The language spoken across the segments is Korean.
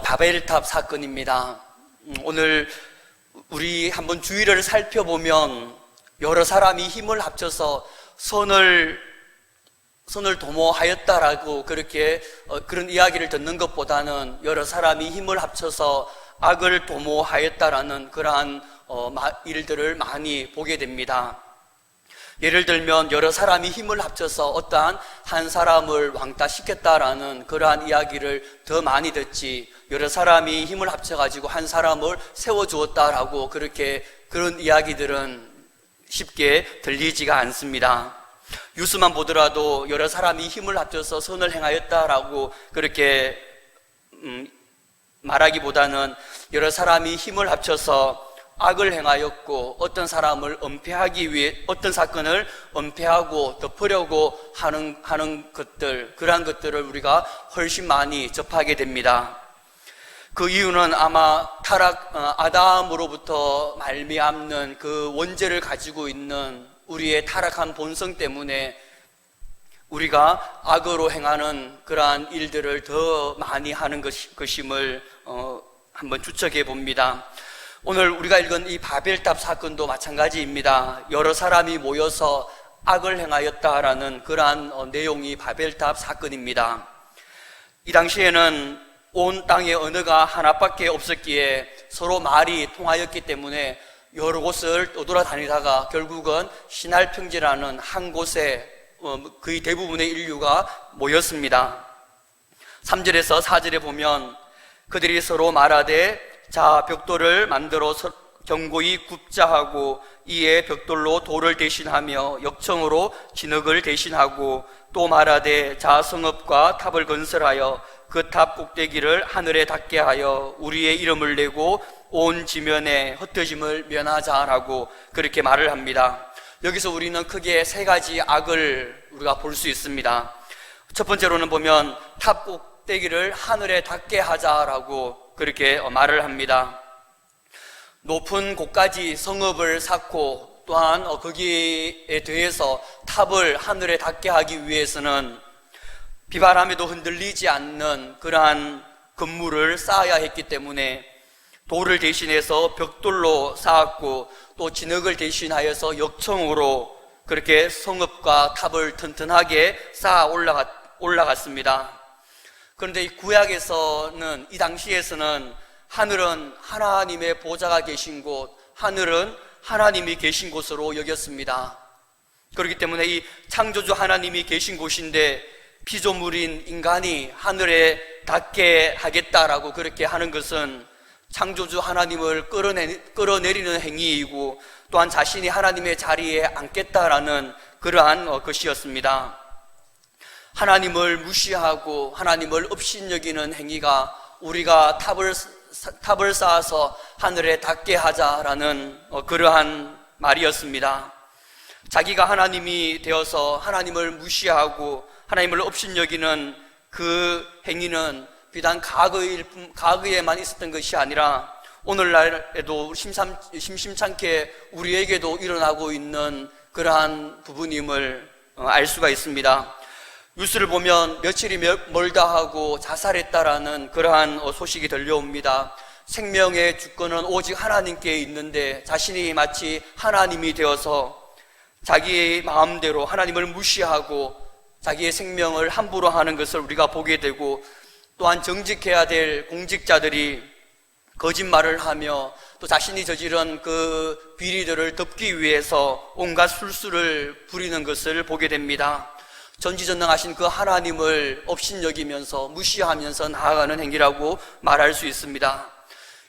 바벨탑 사건입니다. 오늘 우리 한번 주위를 살펴보면 여러 사람이 힘을 합쳐서 선을 도모하였다라고 그런 이야기를 듣는 것보다는 여러 사람이 힘을 합쳐서 악을 도모하였다라는 그러한 일들을 많이 보게 됩니다. 예를 들면 여러 사람이 힘을 합쳐서 어떠한 한 사람을 왕따시켰다라는 그러한 이야기를 더 많이 듣지, 여러 사람이 힘을 합쳐가지고 한 사람을 세워주었다라고 그런 이야기들은 쉽게 들리지가 않습니다. 뉴스만 보더라도 여러 사람이 힘을 합쳐서 선을 행하였다라고 그렇게 말하기보다는 여러 사람이 힘을 합쳐서 악을 행하였고 어떤 사람을 은폐하기 위해 어떤 사건을 은폐하고 덮으려고 하는 것들, 그러한 것들을 우리가 훨씬 많이 접하게 됩니다. 그 이유는 아마 아담으로부터 말미암는 그 원죄를 가지고 있는 우리의 타락한 본성 때문에 우리가 악으로 행하는 그러한 일들을 더 많이 하는 것임을 한번 추측해 봅니다. 오늘 우리가 읽은 이 바벨탑 사건도 마찬가지입니다. 여러 사람이 모여서 악을 행하였다라는 그러한 내용이 바벨탑 사건입니다. 이 당시에는 온 땅에 언어가 하나밖에 없었기에 서로 말이 통하였기 때문에 여러 곳을 떠돌아다니다가 결국은 시날 평지라는 한 곳에 거의 대부분의 인류가 모였습니다. 3절에서 4절에 보면 그들이 서로 말하되 자 벽돌을 만들어 견고히 굽자 하고 이에 벽돌로 돌을 대신하며 역청으로 진흙을 대신하고 또 말하되 자 성읍과 탑을 건설하여 그 탑 꼭대기를 하늘에 닿게 하여 우리의 이름을 내고 온 지면에 흩어짐을 면하자라고 그렇게 말을 합니다. 여기서 우리는 크게 세 가지 악을 우리가 볼 수 있습니다. 첫 번째로는 보면 탑 꼭대기를 하늘에 닿게 하자라고 그렇게 말을 합니다. 높은 곳까지 성읍을 쌓고 또한 거기에 대해서 탑을 하늘에 닿게 하기 위해서는 비바람에도 흔들리지 않는 그러한 건물을 쌓아야 했기 때문에 돌을 대신해서 벽돌로 쌓았고 또 진흙을 대신하여서 역청으로 그렇게 성읍과 탑을 튼튼하게 쌓아 올라갔습니다. 그런데 이 구약에서는, 이 당시에서는 하늘은 하나님의 보좌가 계신 곳, 하늘은 하나님이 계신 곳으로 여겼습니다. 그렇기 때문에 이 창조주 하나님이 계신 곳인데 피조물인 인간이 하늘에 닿게 하겠다라고 그렇게 하는 것은 창조주 하나님을 끌어내리는 행위이고 또한 자신이 하나님의 자리에 앉겠다라는 그러한 것이었습니다. 하나님을 무시하고 하나님을 업신여기는 행위가 우리가 탑을 쌓아서 하늘에 닿게 하자라는 그러한 말이었습니다. 자기가 하나님이 되어서 하나님을 무시하고 하나님을 업신여기는 그 행위는 비단 과거에만 있었던 것이 아니라 오늘날에도 심심찮게 우리에게도 일어나고 있는 그러한 부분임을 알 수가 있습니다. 뉴스를 보면 며칠이 멀다 하고 자살했다라는 그러한 소식이 들려옵니다. 생명의 주권은 오직 하나님께 있는데 자신이 마치 하나님이 되어서 자기의 마음대로 하나님을 무시하고 자기의 생명을 함부로 하는 것을 우리가 보게 되고 또한 정직해야 될 공직자들이 거짓말을 하며 또 자신이 저지른 그 비리들을 덮기 위해서 온갖 술수를 부리는 것을 보게 됩니다. 전지전능하신 그 하나님을 업신여기면서 무시하면서 나아가는 행위라고 말할 수 있습니다.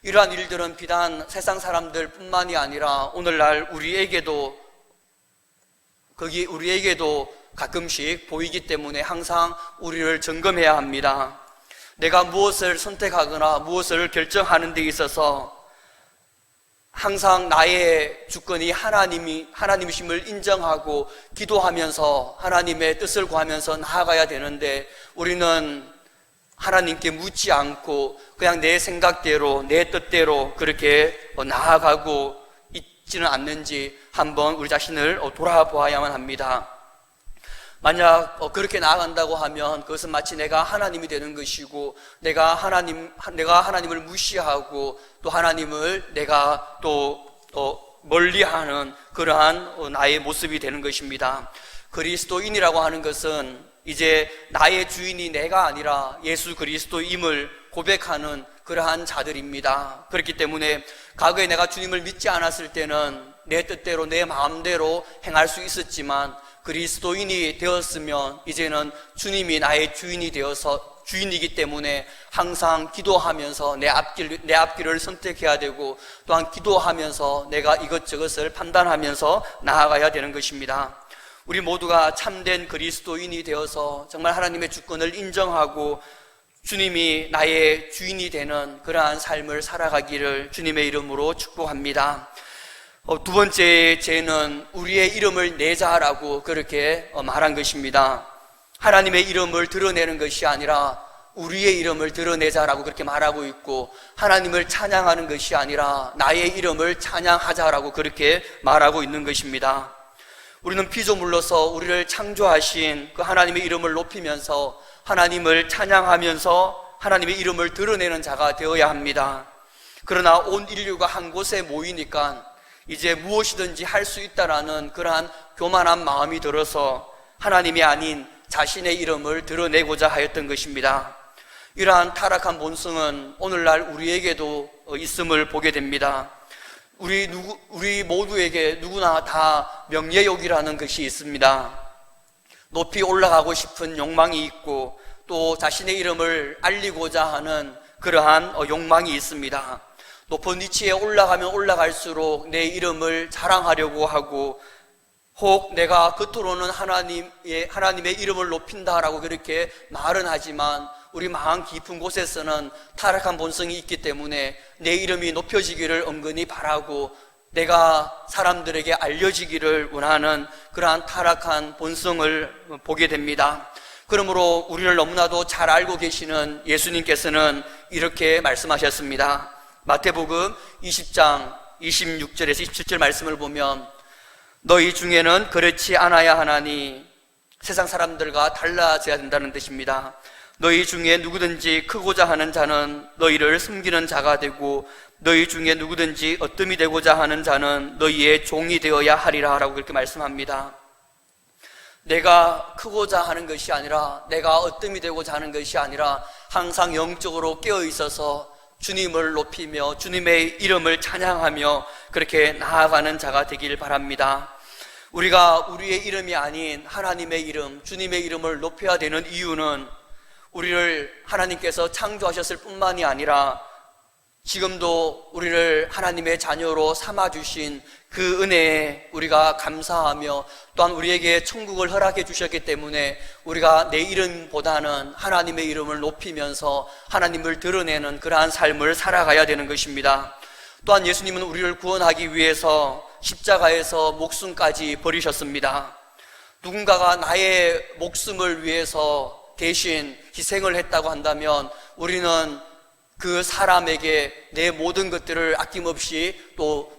이러한 일들은 비단 세상 사람들 뿐만이 아니라 오늘날 우리에게도 가끔씩 보이기 때문에 항상 우리를 점검해야 합니다. 내가 무엇을 선택하거나 무엇을 결정하는 데 있어서 항상 나의 주권이 하나님이심을 인정하고 기도하면서 하나님의 뜻을 구하면서 나아가야 되는데 우리는 하나님께 묻지 않고 그냥 내 생각대로 내 뜻대로 그렇게 나아가고 있지는 않는지 한번 우리 자신을 돌아보아야만 합니다. 만약 그렇게 나아간다고 하면 그것은 마치 내가 하나님이 되는 것이고, 내가 하나님을 무시하고 또 하나님을 내가 또 멀리하는 그러한 나의 모습이 되는 것입니다. 그리스도인이라고 하는 것은 이제 나의 주인이 내가 아니라 예수 그리스도임을 고백하는 그러한 자들입니다. 그렇기 때문에 과거에 내가 주님을 믿지 않았을 때는 내 뜻대로 내 마음대로 행할 수 있었지만, 그리스도인이 되었으면 이제는 주님이 나의 주인이 되어서 주인이기 때문에 항상 기도하면서 내 앞길을 선택해야 되고, 또한 기도하면서 내가 이것저것을 판단하면서 나아가야 되는 것입니다. 우리 모두가 참된 그리스도인이 되어서 정말 하나님의 주권을 인정하고 주님이 나의 주인이 되는 그러한 삶을 살아가기를 주님의 이름으로 축복합니다. 두 번째 죄는 우리의 이름을 내자라고 그렇게 말한 것입니다. 하나님의 이름을 드러내는 것이 아니라 우리의 이름을 드러내자라고 그렇게 말하고 있고, 하나님을 찬양하는 것이 아니라 나의 이름을 찬양하자라고 그렇게 말하고 있는 것입니다. 우리는 피조물로서 우리를 창조하신 그 하나님의 이름을 높이면서 하나님을 찬양하면서 하나님의 이름을 드러내는 자가 되어야 합니다. 그러나 온 인류가 한 곳에 모이니까 이제 무엇이든지 할 수 있다라는 그러한 교만한 마음이 들어서 하나님이 아닌 자신의 이름을 드러내고자 하였던 것입니다. 이러한 타락한 본성은 오늘날 우리에게도 있음을 보게 됩니다. 우리 모두에게 누구나 다 명예욕이라는 것이 있습니다. 높이 올라가고 싶은 욕망이 있고, 또 자신의 이름을 알리고자 하는 그러한 욕망이 있습니다. 높은 위치에 올라가면 올라갈수록 내 이름을 자랑하려고 하고, 혹 내가 겉으로는 하나님의 이름을 높인다라고 그렇게 말은 하지만 우리 마음 깊은 곳에서는 타락한 본성이 있기 때문에 내 이름이 높여지기를 은근히 바라고 내가 사람들에게 알려지기를 원하는 그러한 타락한 본성을 보게 됩니다. 그러므로 우리를 너무나도 잘 알고 계시는 예수님께서는 이렇게 말씀하셨습니다. 마태복음 20장 26절에서 27절 말씀을 보면, 너희 중에는 그렇지 않아야 하나니, 세상 사람들과 달라져야 된다는 뜻입니다. 너희 중에 누구든지 크고자 하는 자는 너희를 섬기는 자가 되고, 너희 중에 누구든지 어뜸이 되고자 하는 자는 너희의 종이 되어야 하리라 라고 그렇게 말씀합니다. 내가 크고자 하는 것이 아니라, 내가 어뜸이 되고자 하는 것이 아니라 항상 영적으로 깨어 있어서 주님을 높이며 주님의 이름을 찬양하며 그렇게 나아가는 자가 되길 바랍니다. 우리가 우리의 이름이 아닌 하나님의 이름, 주님의 이름을 높여야 되는 이유는 우리를 하나님께서 창조하셨을 뿐만이 아니라 지금도 우리를 하나님의 자녀로 삼아주신 그 은혜에 우리가 감사하며, 또한 우리에게 천국을 허락해 주셨기 때문에 우리가 내 이름보다는 하나님의 이름을 높이면서 하나님을 드러내는 그러한 삶을 살아가야 되는 것입니다. 또한 예수님은 우리를 구원하기 위해서 십자가에서 목숨까지 버리셨습니다. 누군가가 나의 목숨을 위해서 대신 희생을 했다고 한다면 우리는 그 사람에게 내 모든 것들을 아낌없이 또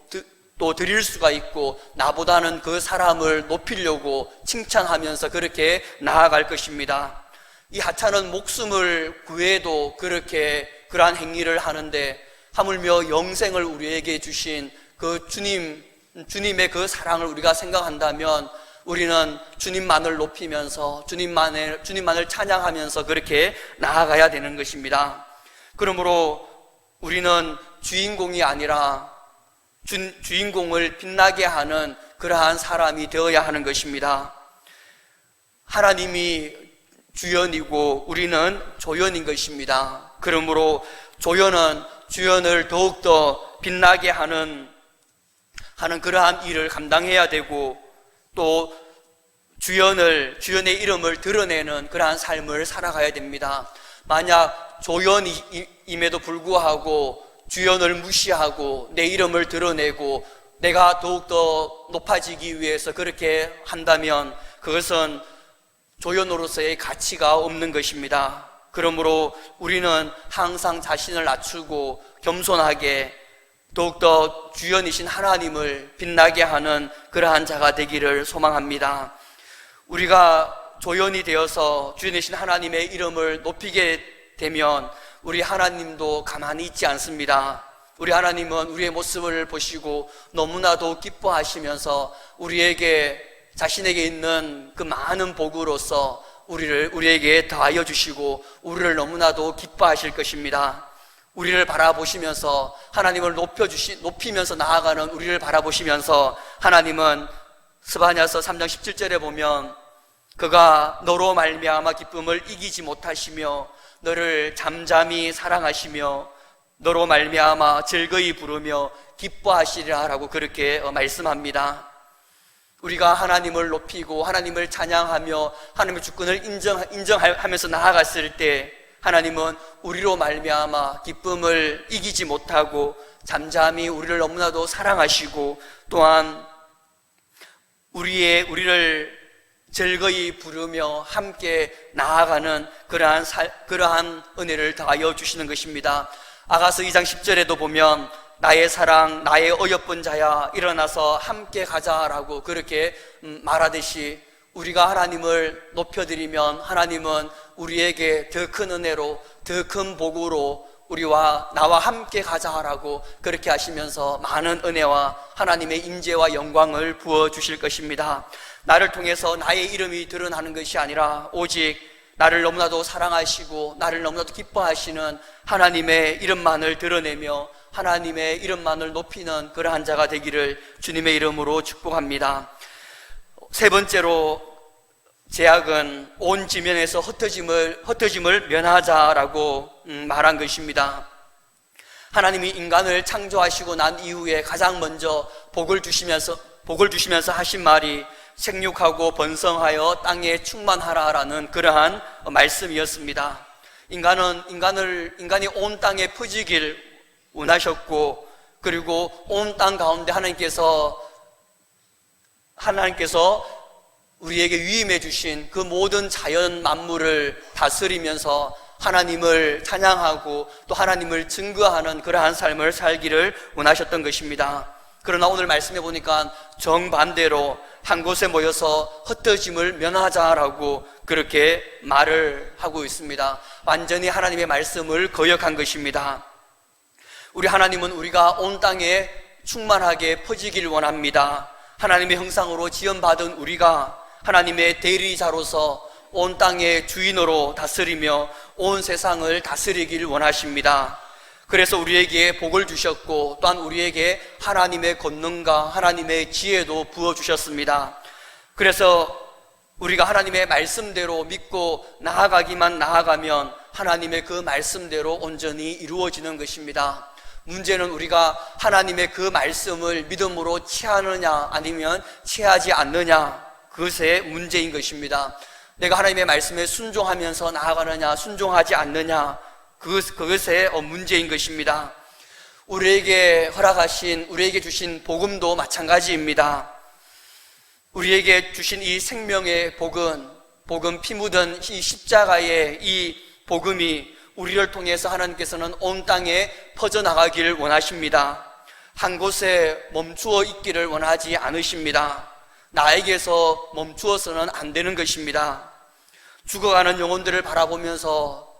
드릴 수가 있고, 나보다는 그 사람을 높이려고 칭찬하면서 그렇게 나아갈 것입니다. 이 하찮은 목숨을 구해도 그렇게 그러한 행위를 하는데, 하물며 영생을 우리에게 주신 그 주님의 그 사랑을 우리가 생각한다면 우리는 주님만을 높이면서 주님만을 찬양하면서 그렇게 나아가야 되는 것입니다. 그러므로 우리는 주인공이 아니라 주인공을 빛나게 하는 그러한 사람이 되어야 하는 것입니다. 하나님이 주연이고 우리는 조연인 것입니다. 그러므로 조연은 주연을 더욱더 빛나게 하는 그러한 일을 감당해야 되고, 또 주연의 이름을 드러내는 그러한 삶을 살아가야 됩니다. 만약 조연임에도 불구하고 주연을 무시하고 내 이름을 드러내고 내가 더욱더 높아지기 위해서 그렇게 한다면 그것은 조연으로서의 가치가 없는 것입니다. 그러므로 우리는 항상 자신을 낮추고 겸손하게 더욱더 주연이신 하나님을 빛나게 하는 그러한 자가 되기를 소망합니다. 우리가 조연이 되어서 주의 되신 하나님의 이름을 높이게 되면 우리 하나님도 가만히 있지 않습니다. 우리 하나님은 우리의 모습을 보시고 너무나도 기뻐하시면서 우리에게 자신에게 있는 그 많은 복으로서 우리에게 더하여 주시고 우리를 너무나도 기뻐하실 것입니다. 우리를 바라보시면서 하나님을 높이면서 나아가는 우리를 바라보시면서 하나님은 스바냐서 3장 17절에 보면 그가 너로 말미암아 기쁨을 이기지 못하시며 너를 잠잠히 사랑하시며 너로 말미암아 즐거이 부르며 기뻐하시리라 라고 그렇게 말씀합니다. 우리가 하나님을 높이고 하나님을 찬양하며 하나님의 주권을 인정하면서 나아갔을 때 하나님은 우리로 말미암아 기쁨을 이기지 못하고 잠잠히 우리를 너무나도 사랑하시고 또한 우리를 즐거이 부르며 함께 나아가는 그러한 은혜를 더하여 주시는 것입니다. 아가서 2장 10절에도 보면 나의 사랑, 나의 어여쁜 자야 일어나서 함께 가자라고 그렇게 말하듯이 우리가 하나님을 높여드리면 하나님은 우리에게 더 큰 은혜로 더 큰 복으로 나와 함께 가자라고 그렇게 하시면서 많은 은혜와 하나님의 임재와 영광을 부어주실 것입니다. 나를 통해서 나의 이름이 드러나는 것이 아니라 오직 나를 너무나도 사랑하시고 나를 너무나도 기뻐하시는 하나님의 이름만을 드러내며 하나님의 이름만을 높이는 그러한 자가 되기를 주님의 이름으로 축복합니다. 세 번째로 제약은 온 지면에서 흩어짐을 면하자라고 말한 것입니다. 하나님이 인간을 창조하시고 난 이후에 가장 먼저 복을 주시면서 하신 말이 생육하고 번성하여 땅에 충만하라라는 그러한 말씀이었습니다. 인간이 온 땅에 퍼지길 원하셨고 그리고 온 땅 가운데 하나님께서 우리에게 위임해 주신 그 모든 자연 만물을 다스리면서 하나님을 찬양하고 또 하나님을 증거하는 그러한 삶을 살기를 원하셨던 것입니다. 그러나 오늘 말씀해 보니까 정반대로 한 곳에 모여서 흩어짐을 면하자라고 그렇게 말을 하고 있습니다. 완전히 하나님의 말씀을 거역한 것입니다. 우리 하나님은 우리가 온 땅에 충만하게 퍼지길 원합니다. 하나님의 형상으로 지음받은 우리가 하나님의 대리자로서 온 땅의 주인으로 다스리며 온 세상을 다스리길 원하십니다. 그래서 우리에게 복을 주셨고 또한 우리에게 하나님의 권능과 하나님의 지혜도 부어주셨습니다. 그래서 우리가 하나님의 말씀대로 믿고 나아가면 하나님의 그 말씀대로 온전히 이루어지는 것입니다. 문제는 우리가 하나님의 그 말씀을 믿음으로 취하느냐 아니면 취하지 않느냐, 그것의 문제인 것입니다. 내가 하나님의 말씀에 순종하면서 나아가느냐 순종하지 않느냐, 그것의 문제인 것입니다. 우리에게 주신 복음도 마찬가지입니다. 우리에게 주신 이 생명의 복음 피 묻은 이 십자가의 이 복음이 우리를 통해서 하나님께서는 온 땅에 퍼져나가기를 원하십니다. 한 곳에 멈추어 있기를 원하지 않으십니다. 나에게서 멈추어서는 안 되는 것입니다. 죽어가는 영혼들을 바라보면서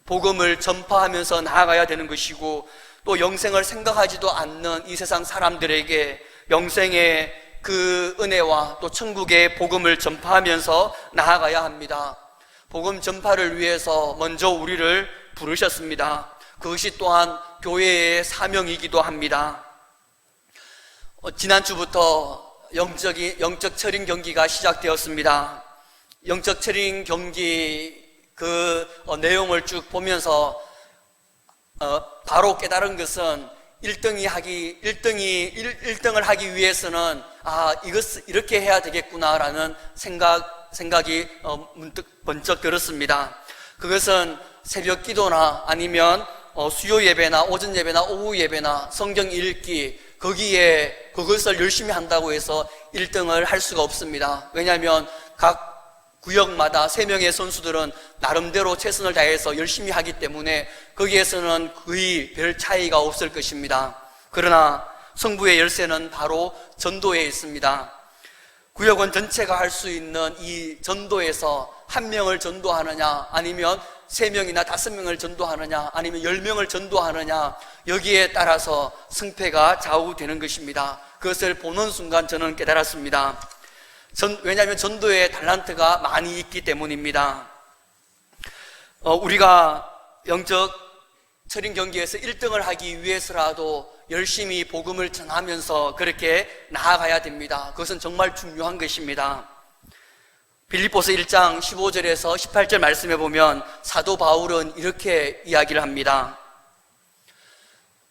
복음을 전파하면서 나아가야 되는 것이고 또 영생을 생각하지도 않는 이 세상 사람들에게 영생의 그 은혜와 또 천국의 복음을 전파하면서 나아가야 합니다. 복음 전파를 위해서 먼저 우리를 부르셨습니다. 그것이 또한 교회의 사명이기도 합니다. 지난주부터 영적 철인 경기가 시작되었습니다. 영적 철인 경기 그 내용을 쭉 보면서 바로 깨달은 것은 1등을 하기 위해서는 이렇게 해야 되겠구나라는 생각이 문득 번쩍 들었습니다. 그것은 새벽 기도나 아니면 수요 예배나 오전 예배나 오후 예배나 성경 읽기 거기에 그것을 열심히 한다고 해서 1등을 할 수가 없습니다. 왜냐하면 각 구역마다 3명의 선수들은 나름대로 최선을 다해서 열심히 하기 때문에 거기에서는 거의 별 차이가 없을 것입니다. 그러나 성부의 열쇠는 바로 전도에 있습니다. 구역원 전체가 할 수 있는 이 전도에서 한 명을 전도하느냐, 아니면 3명이나 5명을 전도하느냐, 아니면 10명을 전도하느냐, 여기에 따라서 승패가 좌우되는 것입니다. 그것을 보는 순간 저는 깨달았습니다. 왜냐하면 전도의 달란트가 많이 있기 때문입니다. 우리가 영적 철인 경기에서 1등을 하기 위해서라도 열심히 복음을 전하면서 그렇게 나아가야 됩니다. 그것은 정말 중요한 것입니다. 빌립보서 1장 15절에서 18절 말씀해 보면 사도 바울은 이렇게 이야기를 합니다.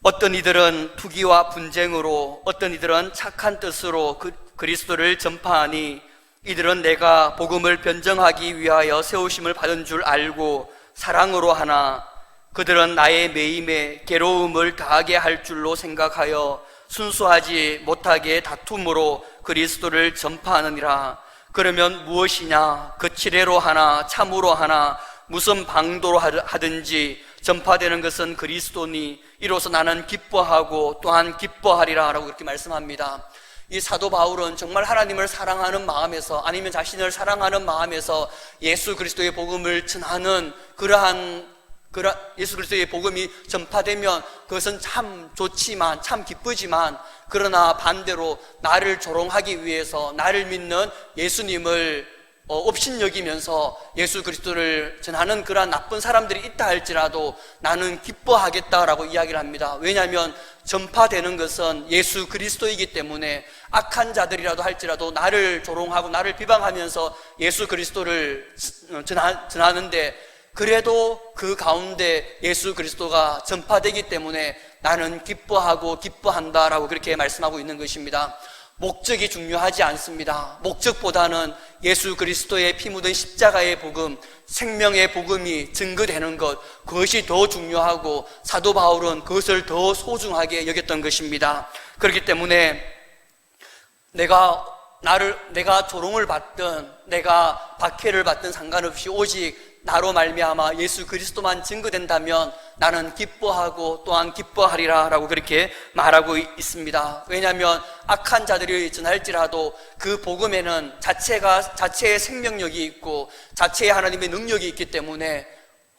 어떤 이들은 투기와 분쟁으로, 어떤 이들은 착한 뜻으로 그리스도를 전파하니 이들은 내가 복음을 변정하기 위하여 세우심을 받은 줄 알고 사랑으로 하나 그들은 나의 매임에 괴로움을 더하게 할 줄로 생각하여 순수하지 못하게 다툼으로 그리스도를 전파하느니라. 그러면 무엇이냐? 거칠애로 하나 참으로 하나 무슨 방도로 하든지 전파되는 것은 그리스도니 이로써 나는 기뻐하고 또한 기뻐하리라 라고 그렇게 말씀합니다. 이 사도 바울은 정말 하나님을 사랑하는 마음에서, 아니면 자신을 사랑하는 마음에서 예수 그리스도의 복음을 전하는 예수 그리스도의 복음이 전파되면 그것은 참 좋지만, 참 기쁘지만, 그러나 반대로 나를 조롱하기 위해서 나를 믿는 예수님을 업신여기면서 예수 그리스도를 전하는 그러한 나쁜 사람들이 있다 할지라도 나는 기뻐하겠다라고 이야기를 합니다. 왜냐하면 전파되는 것은 예수 그리스도이기 때문에 악한 자들이라도 할지라도 나를 조롱하고 나를 비방하면서 예수 그리스도를 전하는데, 그래도 그 가운데 예수 그리스도가 전파되기 때문에 나는 기뻐하고 기뻐한다라고 그렇게 말씀하고 있는 것입니다. 목적이 중요하지 않습니다. 목적보다는 예수 그리스도의 피 묻은 십자가의 복음, 생명의 복음이 증거되는 것, 그것이 더 중요하고 사도 바울은 그것을 더 소중하게 여겼던 것입니다. 그렇기 때문에 내가 조롱을 받든 내가 박해를 받든 상관없이 오직 나로 말미암아 예수 그리스도만 증거된다면 나는 기뻐하고 또한 기뻐하리라 라고 그렇게 말하고 있습니다. 왜냐하면 악한 자들이 전할지라도 그 복음에는 자체의 생명력이 있고 자체의 하나님의 능력이 있기 때문에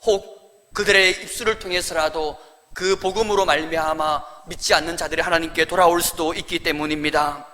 혹 그들의 입술을 통해서라도 그 복음으로 말미암아 믿지 않는 자들이 하나님께 돌아올 수도 있기 때문입니다.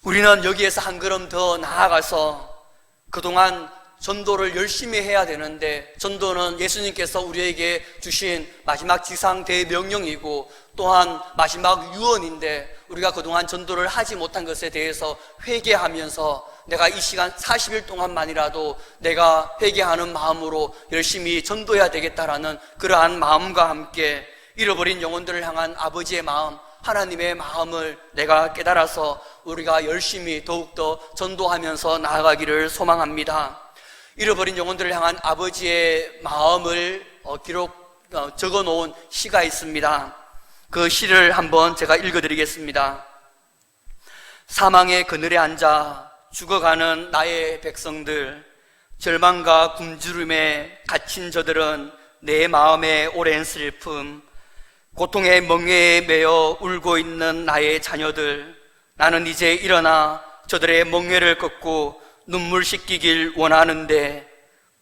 우리는 여기에서 한 걸음 더 나아가서 그동안 전도를 열심히 해야 되는데, 전도는 예수님께서 우리에게 주신 마지막 지상 대명령이고 또한 마지막 유언인데, 우리가 그동안 전도를 하지 못한 것에 대해서 회개하면서 내가 이 시간 40일 동안만이라도 내가 회개하는 마음으로 열심히 전도해야 되겠다라는 그러한 마음과 함께 잃어버린 영혼들을 향한 아버지의 마음, 하나님의 마음을 내가 깨달아서 우리가 열심히 더욱더 전도하면서 나아가기를 소망합니다. 잃어버린 영혼들을 향한 아버지의 마음을 적어놓은 시가 있습니다. 그 시를 한번 제가 읽어드리겠습니다. 사망의 그늘에 앉아 죽어가는 나의 백성들, 절망과 굶주림에 갇힌 저들은 내 마음의 오랜 슬픔, 고통의 멍에에 매여 울고 있는 나의 자녀들, 나는 이제 일어나 저들의 멍에를 걷고 눈물 씻기길 원하는데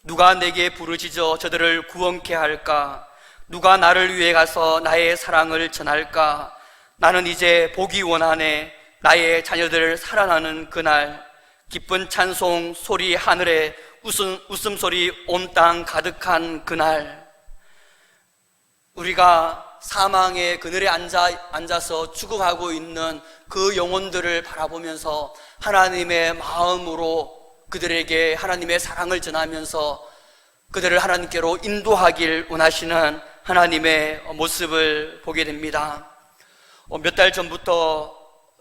누가 내게 부르짖어 저들을 구원케 할까? 누가 나를 위해 가서 나의 사랑을 전할까? 나는 이제 보기 원하네. 나의 자녀들 살아나는 그날, 기쁜 찬송 소리 하늘에 웃음소리 온 땅 가득한 그날, 우리가 사망의 그늘에 앉아서 죽어가고 있는 그 영혼들을 바라보면서 하나님의 마음으로 그들에게 하나님의 사랑을 전하면서 그들을 하나님께로 인도하길 원하시는 하나님의 모습을 보게 됩니다. 몇 달 전부터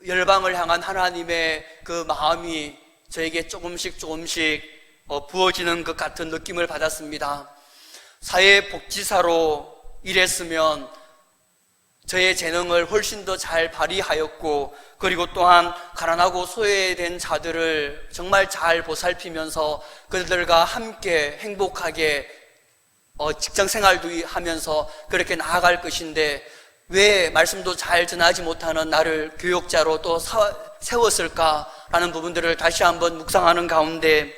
열방을 향한 하나님의 그 마음이 저에게 조금씩 부어지는 것 같은 느낌을 받았습니다. 사회복지사로 일했으면 저의 재능을 훨씬 더 잘 발휘하였고, 그리고 또한 가난하고 소외된 자들을 정말 잘 보살피면서 그들과 함께 행복하게 직장 생활도 하면서 그렇게 나아갈 것인데, 왜 말씀도 잘 전하지 못하는 나를 교역자로 또 세웠을까라는 부분들을 다시 한번 묵상하는 가운데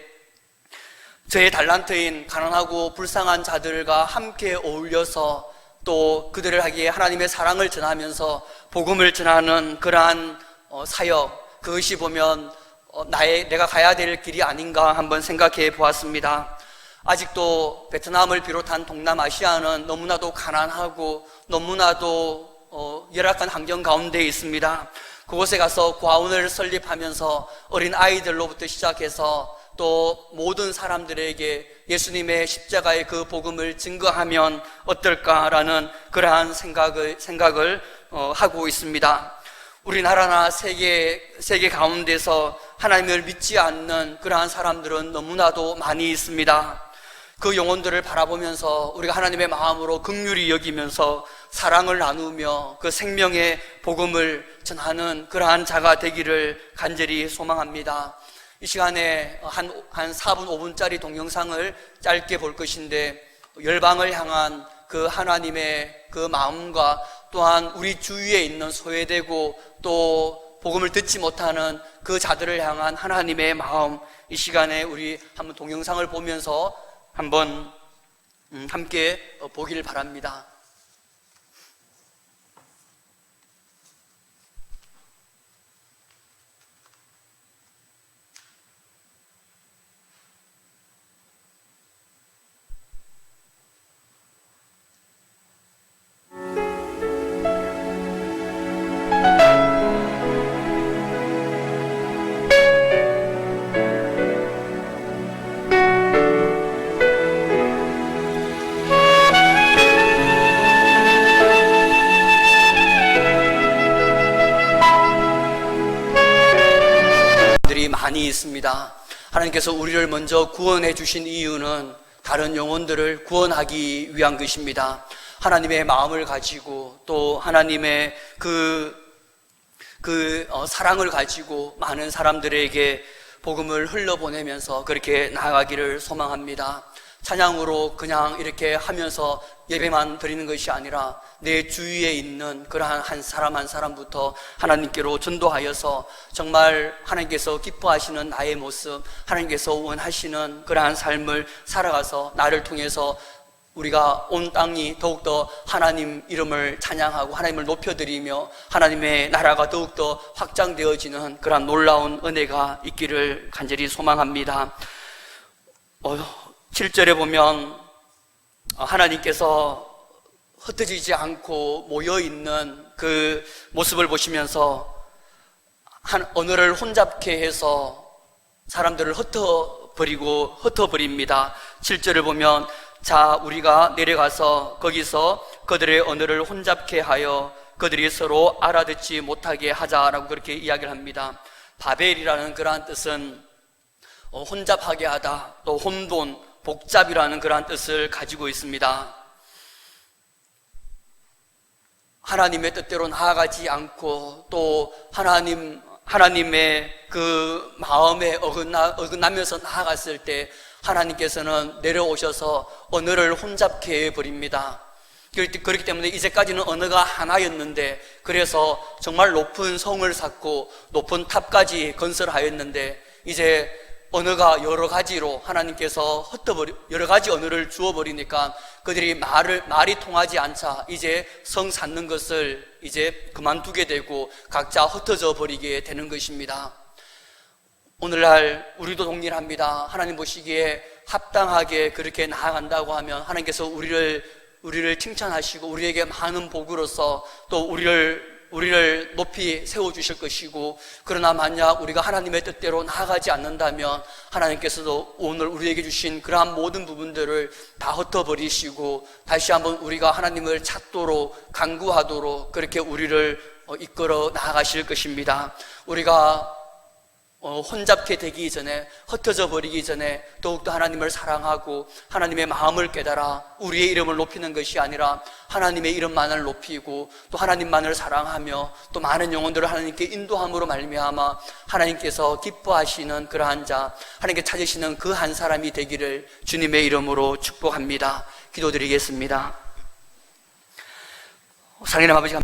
저의 달란트인 가난하고 불쌍한 자들과 함께 어울려서 또 그들을 하기에 하나님의 사랑을 전하면서 복음을 전하는 그러한 사역, 그것이 보면 내가 가야 될 길이 아닌가 한번 생각해 보았습니다. 아직도 베트남을 비롯한 동남아시아는 너무나도 가난하고 너무나도 열악한 환경 가운데 있습니다. 그곳에 가서 고아원을 설립하면서 어린 아이들로부터 시작해서 또 모든 사람들에게 예수님의 십자가의 그 복음을 증거하면 어떨까라는 그러한 생각을 하고 있습니다. 우리나라나 세계 가운데서 하나님을 믿지 않는 그러한 사람들은 너무나도 많이 있습니다. 그 영혼들을 바라보면서 우리가 하나님의 마음으로 긍휼히 여기면서 사랑을 나누며 그 생명의 복음을 전하는 그러한 자가 되기를 간절히 소망합니다. 이 시간에 한 4분 5분짜리 동영상을 짧게 볼 것인데, 열방을 향한 그 하나님의 그 마음과 또한 우리 주위에 있는 소외되고 또 복음을 듣지 못하는 그 자들을 향한 하나님의 마음, 이 시간에 우리 한번 동영상을 보면서 한번 함께 보기를 바랍니다. 많이 있습니다. 하나님께서 우리를 먼저 구원해 주신 이유는 다른 영혼들을 구원하기 위한 것입니다. 하나님의 마음을 가지고 또 하나님의 사랑을 가지고 많은 사람들에게 복음을 흘려보내면서 그렇게 나아가기를 소망합니다. 찬양으로 그냥 이렇게 하면서 예배만 드리는 것이 아니라 내 주위에 있는 그러한 한 사람 한 사람부터 하나님께로 전도하여서 정말 하나님께서 기뻐하시는 나의 모습, 하나님께서 원하시는 그러한 삶을 살아가서 나를 통해서 우리가 온 땅이 더욱더 하나님 이름을 찬양하고 하나님을 높여드리며 하나님의 나라가 더욱더 확장되어지는 그러한 놀라운 은혜가 있기를 간절히 소망합니다. 7절에 보면 하나님께서 흩어지지 않고 모여있는 그 모습을 보시면서 언어를 혼잡케 해서 사람들을 흩어버립니다. 7절을 보면 자, 우리가 내려가서 거기서 그들의 언어를 혼잡케 하여 그들이 서로 알아듣지 못하게 하자라고 그렇게 이야기를 합니다. 바벨이라는 그러한 뜻은 혼잡하게 하다, 또 혼돈, 복잡이라는 그러한 뜻을 가지고 있습니다. 하나님의 뜻대로 나아가지 않고 또 하나님의 그 마음에 어긋나면서 나아갔을 때 하나님께서는 내려오셔서 언어를 혼잡케 해버립니다. 그렇기 때문에 이제까지는 언어가 하나였는데, 그래서 정말 높은 성을 쌓고 높은 탑까지 건설하였는데 이제 언어가 여러 가지로 하나님께서 여러 가지 언어를 주어버리니까 그들이 말이 통하지 않자 이제 성 쌓는 것을 이제 그만두게 되고 각자 흩어져 버리게 되는 것입니다. 오늘날 우리도 동일합니다. 하나님 보시기에 합당하게 그렇게 나아간다고 하면 하나님께서 우리를 칭찬하시고 우리에게 많은 복으로서 또 우리를 높이 세워주실 것이고, 그러나 만약 우리가 하나님의 뜻대로 나아가지 않는다면 하나님께서도 오늘 우리에게 주신 그러한 모든 부분들을 다 흩어버리시고 다시 한번 우리가 하나님을 찾도록 간구하도록 그렇게 우리를 이끌어 나아가실 것입니다. 우리가 혼잡게 되기 전에, 흩어져 버리기 전에 더욱더 하나님을 사랑하고 하나님의 마음을 깨달아 우리의 이름을 높이는 것이 아니라 하나님의 이름만을 높이고 또 하나님만을 사랑하며 또 많은 영혼들을 하나님께 인도함으로 말미암아 하나님께서 기뻐하시는 그러한 자, 하나님께 찾으시는 그 한 사람이 되기를 주님의 이름으로 축복합니다. 기도드리겠습니다. 상인의 아버지